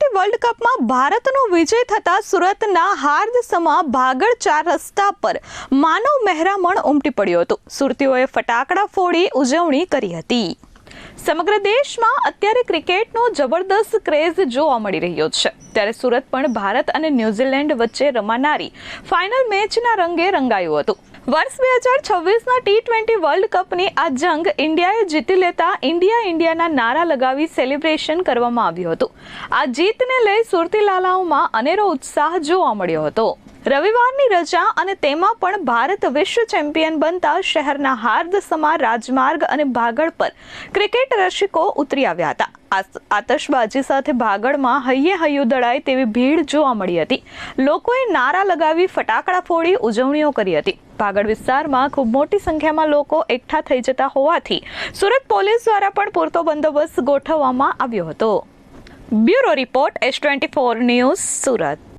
T20 world કપમાં ભારતનો વિજય થતા સુરતના હાર્દસમા ભાગળ 4 રસ્તા પર માનવ મહેરામણ ઉમટી પડ્યો હતો। સુરતીઓએ ફટાકડા ફોડી ઉજવણી કરી હતી। સમગ્ર દેશમાં અત્યારે ક્રિકેટનો જબરદસ્ત ક્રેઝ જોવા મળી રહ્યો છે, ત્યારે સુરત પણ ભારત અને ન્યૂઝીલેન્ડ વચ્ચે રમાનારી ફાઇનલ મેચના રંગે રંગાયું હતું। વર્ષ 2026ના T20 વર્લ્ડ કપની આ જંગ ઇન્ડિયાએ જીતી લેતા ઇન્ડિયાના નારા લગાવી સેલિબ્રેશન કરવામાં આવ્યું હતું। આ જીતને લઈ સુરતી લાલાઓમાં અનેરો ઉત્સાહ જોવા મળ્યો હતો। રવિવારની રજા અને તેમાં પણ ભારત વિશ્વ ચેમ્પિયન બનતા શહેરના હાર્દસમા રાજમાર્ગ અને ભાગળ પર ક્રિકેટ રસિકો ઉતરી આવ્યા હતા। આતશબાજી સાથે ભાગળમાં હૈયે હૈયું દળાય તેવી ભીડ જોવા મળી હતી। લોકોએ નારા લગાવી ફટાકડા ફોડી ઉજવણીઓ કરી હતી। ભાગળ વિસ્તારમાં ખૂબ મોટી સંખ્યામાં લોકો એકઠા થઈ જતા હોવાથી સુરત પોલીસ દ્વારા પણ પૂરતો બંદોબસ્ત ગોઠવવામાં આવ્યો હતો। Bureau report S24 news Surat.